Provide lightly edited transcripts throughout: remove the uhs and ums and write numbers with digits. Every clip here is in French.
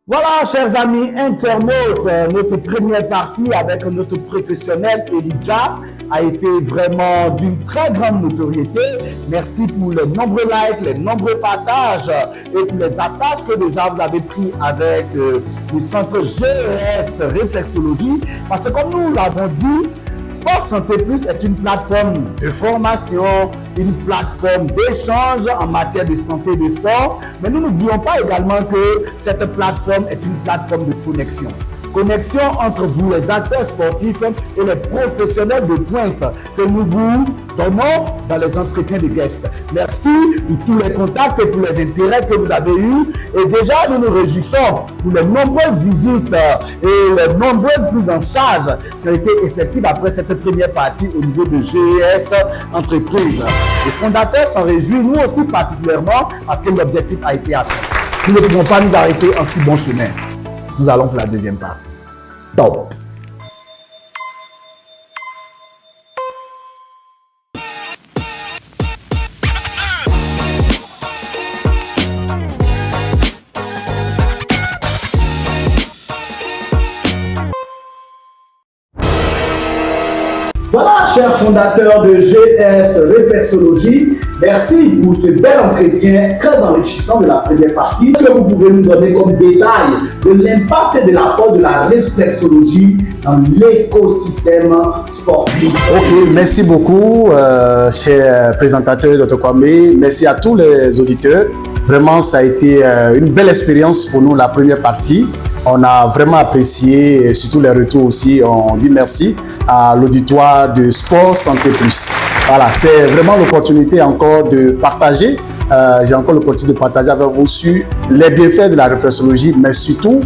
Voilà, chers amis internautes, notre première partie avec notre professionnel Elijah a été vraiment d'une très grande notoriété. Merci pour les nombreux likes, les nombreux partages et pour les attaches que déjà vous avez pris avec le centre GES Réflexologie. Parce que comme nous l'avons dit, Sport Santé Plus est une plateforme de formation, une plateforme d'échange en matière de santé et de sport. Mais nous n'oublions pas également que cette plateforme est une plateforme de connexion. Connexion entre vous, les acteurs sportifs et les professionnels de pointe que nous vous donnons dans les entretiens de guests. Merci pour tous les contacts et pour les intérêts que vous avez eus. Et déjà, nous nous réjouissons pour les nombreuses visites et les nombreuses prises en charge qui ont été effectuées après cette première partie au niveau de GES Entreprise. Les fondateurs s'en réjouissent, nous aussi particulièrement, parce que l'objectif a été atteint. Nous ne pouvons pas nous arrêter en si bon chemin. Nous allons pour la deuxième partie. Top. Voilà, chers fondateurs de GES Réflexologie, merci pour ce bel entretien très enrichissant de la première partie. Est-ce que vous pouvez nous donner comme détail de l'impact et de l'apport de la réflexologie dans l'écosystème sportif? Ok, merci beaucoup, cher présentateur Dr Kwame. Merci à tous les auditeurs. Vraiment, ça a été une belle expérience pour nous, la première partie. On a vraiment apprécié, et surtout les retours aussi. On dit merci à l'auditoire de Sport Santé Plus. Voilà, c'est vraiment l'opportunité encore de partager. J'ai encore l'opportunité de partager avec vous sur les bienfaits de la réflexologie, mais surtout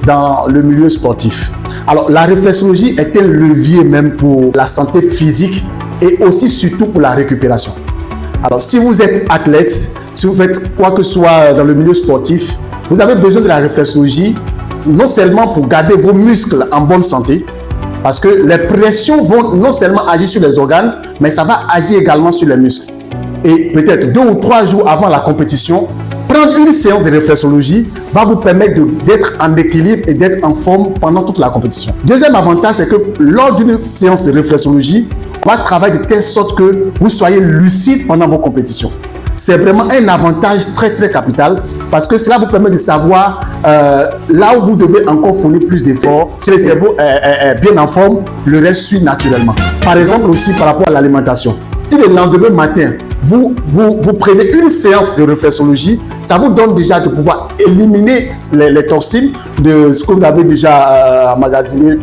dans le milieu sportif. Alors, la réflexologie est un levier même pour la santé physique et aussi surtout pour la récupération. Alors, si vous êtes athlète, si vous faites quoi que ce soit dans le milieu sportif, vous avez besoin de la réflexologie non seulement pour garder vos muscles en bonne santé, parce que les pressions vont non seulement agir sur les organes, mais ça va agir également sur les muscles. Et peut-être 2 ou 3 jours avant la compétition, prendre une séance de réflexologie va vous permettre d'être en équilibre et d'être en forme pendant toute la compétition. Deuxième avantage, c'est que lors d'une séance de réflexologie, on va travailler de telle sorte que vous soyez lucide pendant vos compétitions. C'est vraiment un avantage très capital parce que cela vous permet de savoir là où vous devez encore fournir plus d'efforts. Si le cerveau est bien en forme, le reste suit naturellement. Par exemple aussi par rapport à l'alimentation. Si le lendemain matin, vous prenez une séance de réflexologie, ça vous donne déjà de pouvoir éliminer les toxines de ce que vous avez déjà emmagasiné,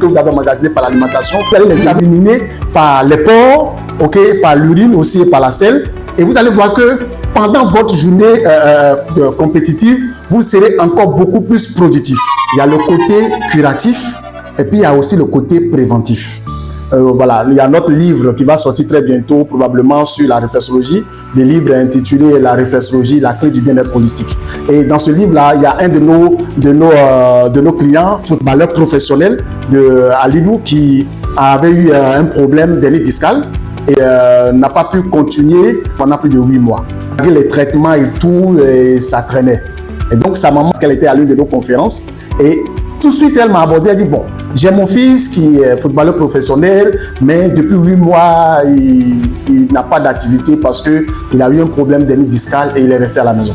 par l'alimentation. Vous allez les éliminer par les pores, par l'urine aussi et par la selle. Et vous allez voir que pendant votre journée compétitive, vous serez encore beaucoup plus productif. Il y a le côté curatif et puis il y a aussi le côté préventif. Voilà, il y a notre livre qui va sortir très bientôt, probablement sur la réflexologie. Le livre est intitulé La réflexologie, la clé du bien-être holistique. Et dans ce livre-là, il y a un de nos clients, footballeur professionnel de Alidou, qui avait eu un problème d'hernie discale et n'a pas pu continuer pendant plus de 8 mois. Malgré les traitements et tout, et ça traînait. Et donc sa maman, parce qu'elle était à l'une de nos conférences, et tout de suite elle m'a abordé, elle dit bon, j'ai mon fils qui est footballeur professionnel, mais depuis 8 mois, il n'a pas d'activité parce qu'il a eu un problème d'hernie discale et il est resté à la maison.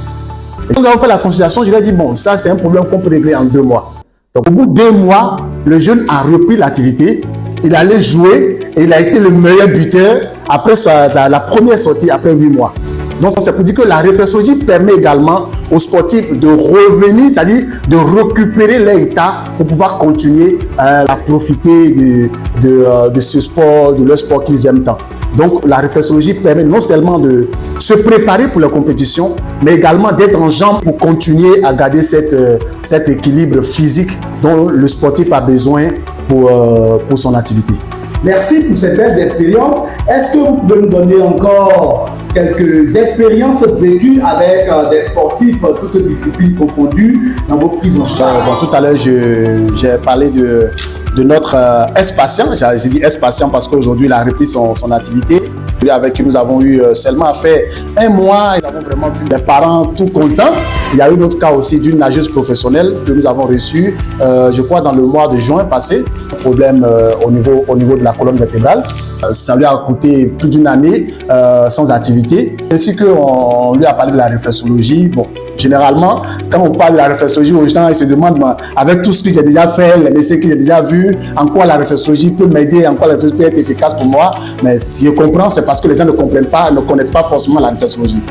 Et quand nous avons fait la consultation, je lui ai dit bon, ça c'est un problème qu'on peut régler en 2 mois. Donc au bout de 2 mois, le jeune a repris l'activité, il allait jouer et il a été le meilleur buteur après la première sortie après 8 mois. Donc, c'est pour dire que la réflexologie permet également aux sportifs de revenir, c'est-à-dire de récupérer leur état pour pouvoir continuer à profiter de ce sport, de leur sport qu'ils aiment tant. Donc, la réflexologie permet non seulement de se préparer pour la compétition, mais également d'être en jambes pour continuer à garder cet équilibre physique dont le sportif a besoin pour son activité. Merci pour ces belles expériences. Est-ce que vous pouvez nous donner encore quelques expériences vécues avec des sportifs, toutes disciplines confondues, dans vos prises en charge? Tout à l'heure, j'ai parlé de notre ex-patient. J'ai dit ex-patient parce qu'aujourd'hui, il a repris son activité. Avec qui nous avons eu seulement fait 1 mois. Nous avons vraiment vu les parents tout contents. Il y a eu d'autres cas aussi d'une nageuse professionnelle que nous avons reçue, je crois, dans le mois de juin passé. Problème au niveau de la colonne vertébrale. Ça lui a coûté plus d'1 année sans activité. Ainsi qu'on lui a parlé de la réflexologie. Bon, généralement, quand on parle de la réflexologie aux gens, ils se demandent, avec tout ce que j'ai déjà fait, les médecins que j'ai déjà vus, en quoi la réflexologie peut m'aider, en quoi la réflexologie peut être efficace pour moi. Mais si je comprends, c'est parce que les gens ne comprennent pas, ne connaissent pas forcément la réflexologie.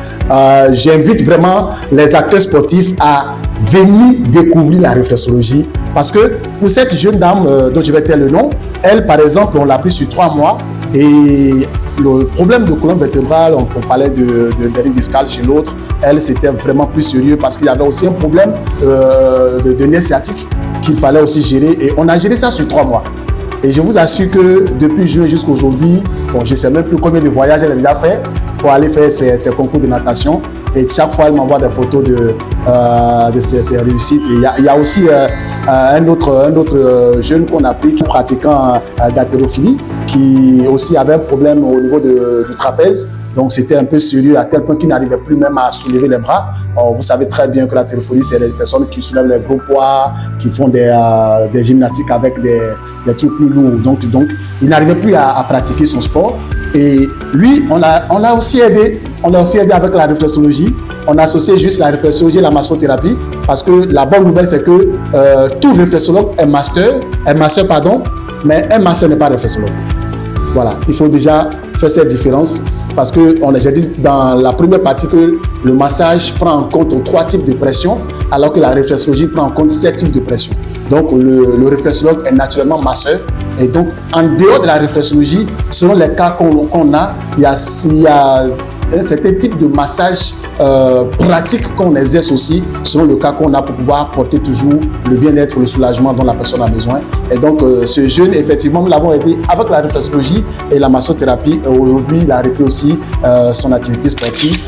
J'invite vraiment les acteurs sportifs à venir découvrir la réflexologie parce que pour cette jeune dame dont je vais taire le nom, elle, par exemple, on l'a pris sur 3 mois et le problème de colonne vertébrale, on parlait de hernie discale chez l'autre, elle, c'était vraiment plus sérieux parce qu'il y avait aussi un problème de nerf sciatique qu'il fallait aussi gérer et on a géré ça sur 3 mois. Et je vous assure que depuis juin jusqu'à aujourd'hui, bon, je ne sais même plus combien de voyages elle a déjà fait pour aller faire ses concours de natation. Et chaque fois, elle m'envoie des photos de ses réussites. Il y a aussi un autre jeune qu'on a pris qui est pratiquant d'haltérophilie, qui aussi avait un problème au niveau du trapèze. Donc, c'était un peu sérieux à tel point qu'il n'arrivait plus même à soulever les bras. Vous savez très bien que l'haltérophilie, c'est les personnes qui soulèvent les gros poids, qui font des gymnastiques avec des trucs plus lourds. Donc, il n'arrivait plus à pratiquer son sport. Et lui, on l'a aussi aidé. On l'a aussi aidé avec la réflexologie. On a associé juste la réflexologie et la massothérapie. Parce que la bonne nouvelle, c'est que tout réflexologue est master, mais un master n'est pas réflexologue. Voilà, il faut déjà faire cette différence. Parce que j'ai dit dans la première partie que le massage prend en compte 3 types de pression, alors que la réflexologie prend en compte 7 types de pression. Donc, le réflexologue est naturellement masseur. Et donc, en dehors de la réflexologie, selon les cas qu'on a, il y a un certain type de massage pratique qu'on exerce aussi, selon le cas qu'on a pour pouvoir apporter toujours le bien-être, le soulagement dont la personne a besoin. Et donc, ce jeune, effectivement, nous l'avons aidé avec la réflexologie et la massothérapie. Aujourd'hui, il a repris aussi son activité sportive.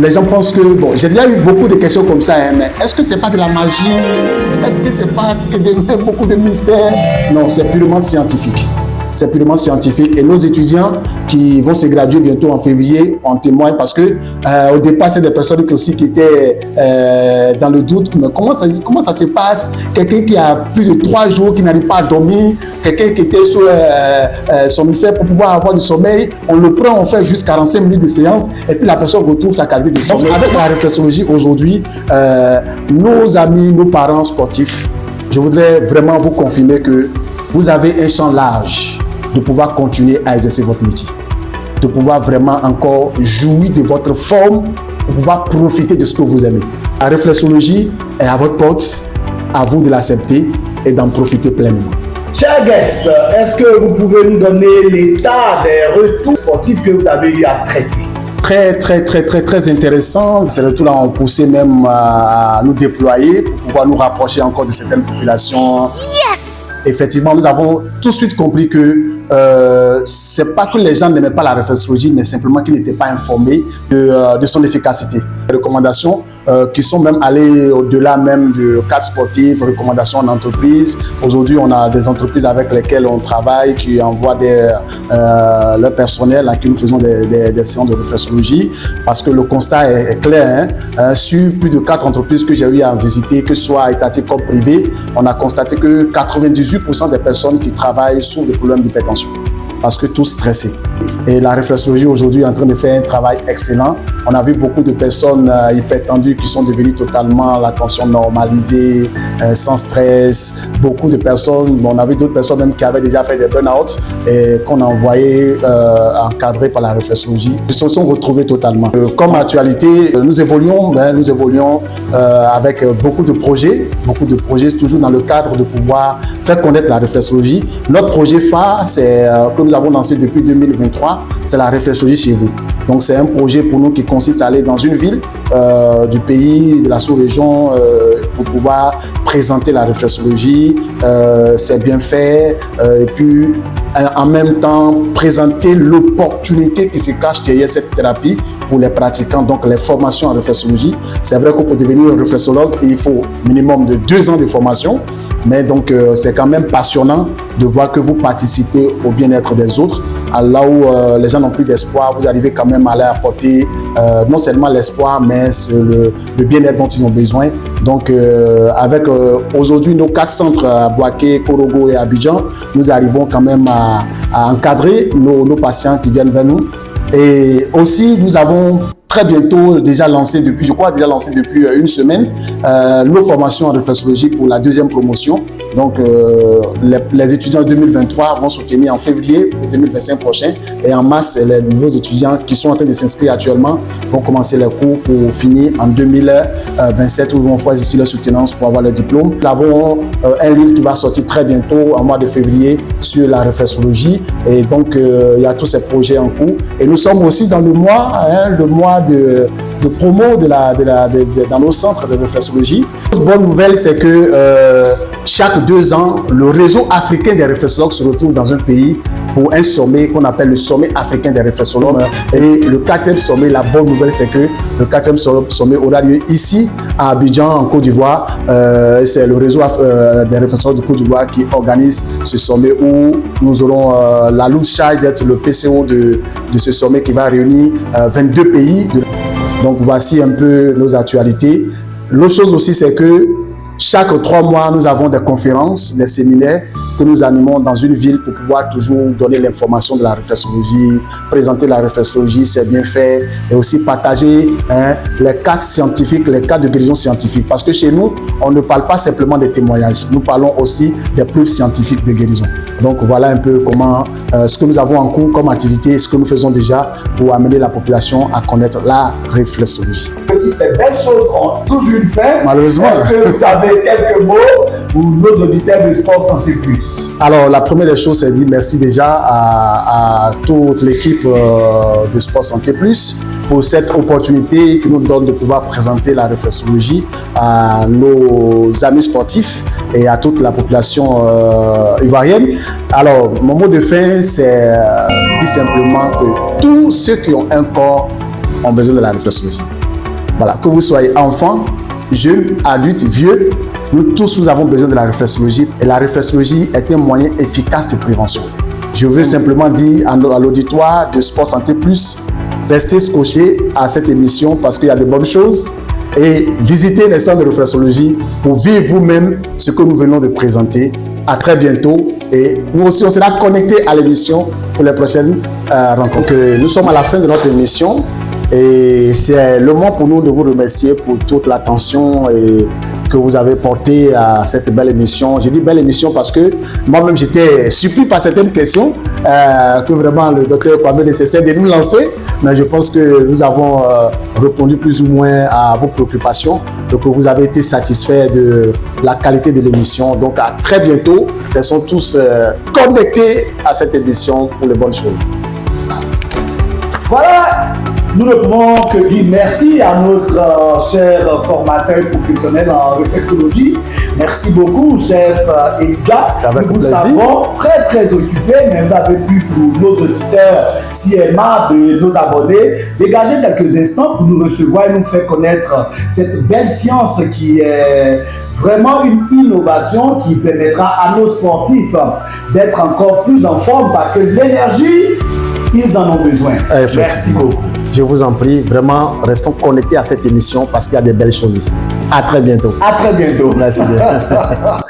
Les gens pensent que, bon, j'ai déjà eu beaucoup de questions comme ça, hein, mais est-ce que c'est pas de la magie? Est-ce que c'est pas beaucoup de mystères? Non, c'est purement scientifique. C'est purement scientifique et nos étudiants qui vont se graduer bientôt en février en témoignent parce que au départ, c'est des personnes qui étaient dans le doute. Mais comment ça se passe? Quelqu'un qui a plus de 3 jours, qui n'arrive pas à dormir, quelqu'un qui était sur somnifère pour pouvoir avoir du sommeil, on le prend, on fait juste 45 minutes de séance et puis la personne retrouve sa qualité de sommeil. Donc, avec la réflexologie aujourd'hui, nos amis, nos parents sportifs, je voudrais vraiment vous confirmer que vous avez un champ large de pouvoir continuer à exercer votre métier, de pouvoir vraiment encore jouir de votre forme, de pouvoir profiter de ce que vous aimez. La réflexologie est à votre porte, à vous de l'accepter et d'en profiter pleinement. Chers guests, est-ce que vous pouvez nous donner l'état des retours sportifs que vous avez eu à traiter? Très intéressant. Ces retours-là ont poussé même à nous déployer pour pouvoir nous rapprocher encore de certaines populations. Yes! Effectivement, nous avons tout de suite compris que c'est pas que les gens n'aimaient pas la réflexologie, mais simplement qu'ils n'étaient pas informés de son efficacité. Les recommandations qui sont même allées au-delà même de cadres sportifs, recommandations en entreprise. Aujourd'hui, on a des entreprises avec lesquelles on travaille qui envoient leur personnel à qui nous faisons des séances de réflexologie parce que le constat est clair. Sur plus de 4 entreprises que j'ai eu à visiter, que ce soit étatiques comme privées, on a constaté que 98% des personnes qui travaillent souffrent de problèmes d'hypertension parce que tous stressés. Et la réflexologie aujourd'hui est en train de faire un travail excellent. On a vu beaucoup de personnes hypertendues qui sont devenues totalement la tension normalisée, sans stress. Beaucoup de personnes, on a vu d'autres personnes même qui avaient déjà fait des burn-out et qu'on a envoyé encadrés par la réflexologie. Ils se sont retrouvés totalement. Comme actualité, nous évoluons avec beaucoup de projets toujours dans le cadre de pouvoir faire connaître la réflexologie. Notre projet phare, c'est que nous avons lancé depuis 2023, c'est la réflexologie chez vous. Donc c'est un projet pour nous qui consiste à aller dans une ville du pays, de la sous-région pour pouvoir présenter la réflexologie, c'est bien fait et puis en même temps présenter l'opportunité qui se cache derrière cette thérapie pour les pratiquants, donc les formations en réflexologie. C'est vrai que pour devenir réflexologue, il faut minimum de 2 ans de formation Mais donc, c'est quand même passionnant de voir que vous participez au bien-être des autres. Là où les gens n'ont plus d'espoir, vous arrivez quand même à leur apporter non seulement l'espoir, mais le bien-être dont ils ont besoin. Donc, avec aujourd'hui nos 4 centres à Bouaké, Korogo et Abidjan, nous arrivons quand même à encadrer nos patients qui viennent vers nous. Et aussi, nous avons très bientôt déjà lancé depuis, une semaine, nos formations en réflexologie pour la 2e promotion. Donc, les étudiants 2023 vont se tenir en février 2025 prochain. Et en mars, les nouveaux étudiants qui sont en train de s'inscrire actuellement vont commencer leurs cours pour finir en 2027 où ils vont faire aussi leur soutenance pour avoir le diplôme. Nous avons un livre qui va sortir très bientôt, en mois de février, sur la réflexologie. Et donc, il y a tous ces projets en cours. Et nous sommes aussi dans le mois de promo dans nos centres de réflexologie. Une bonne nouvelle, c'est que chaque 2 ans, le réseau africain des réflexologues se retrouve dans un pays pour un sommet qu'on appelle le sommet africain des réflexologues. Et le 4e sommet, la bonne nouvelle, c'est que le 4e sommet aura lieu ici à Abidjan, en Côte d'Ivoire. C'est le réseau des réflexologues de Côte d'Ivoire qui organise ce sommet où nous aurons la lourde charge d'être le PCO de ce sommet qui va réunir 22 pays. Donc voici un peu nos actualités. L'autre chose aussi, c'est que chaque 3 mois, nous avons des conférences, des séminaires que nous animons dans une ville pour pouvoir toujours donner l'information de la réflexologie, présenter la réflexologie, ses bienfaits et aussi partager les cas scientifiques, les cas de guérison scientifique. Parce que chez nous, on ne parle pas simplement des témoignages, nous parlons aussi des preuves scientifiques de guérison. Donc voilà un peu comment ce que nous avons en cours comme activité, ce que nous faisons déjà pour amener la population à connaître la réflexologie. Toutes les belles choses ont toujours une fin. Malheureusement. Est-ce que vous avez quelques mots pour nos auditeurs de Sport Santé Plus? Alors, la première des choses, c'est de dire merci déjà à toute l'équipe de Sport Santé Plus pour cette opportunité qui nous donne de pouvoir présenter la réflexologie à nos amis sportifs et à toute la population ivoirienne. Alors, mon mot de fin, c'est dit simplement que tous ceux qui ont un corps ont besoin de la réflexologie. Voilà, que vous soyez enfant, jeune, adulte, vieux, nous tous, nous avons besoin de la réflexologie. Et la réflexologie est un moyen efficace de prévention. Je veux simplement dire à l'auditoire de Sport Santé Plus, restez scotchés à cette émission parce qu'il y a de bonnes choses. Et visitez les centres de réflexologie pour vivre vous-même ce que nous venons de présenter. À très bientôt. Et nous aussi, on sera connectés à l'émission pour les prochaines rencontres. Nous sommes à la fin de notre émission. Et c'est le moment pour nous de vous remercier pour toute l'attention que vous avez portée à cette belle émission. J'ai dit belle émission parce que moi-même j'étais surpris par certaines questions que vraiment le docteur Kwame nécessaire de nous lancer. Mais je pense que nous avons répondu plus ou moins à vos préoccupations et que vous avez été satisfaits de la qualité de l'émission. Donc à très bientôt. Restons tous connectés à cette émission pour les bonnes choses. Voilà. Nous ne pouvons que dire merci à notre cher formateur professionnel en réflexologie. Merci beaucoup, chef Elijah. Nous vous savons très occupés, mais vous avez pu pour nos auditeurs si aimables de nos abonnés dégager quelques instants pour nous recevoir et nous faire connaître cette belle science qui est vraiment une innovation qui permettra à nos sportifs d'être encore plus en forme parce que l'énergie, ils en ont besoin. Merci beaucoup. Je vous en prie, vraiment, restons connectés à cette émission parce qu'il y a des belles choses ici. À très bientôt. À très bientôt. Merci bien.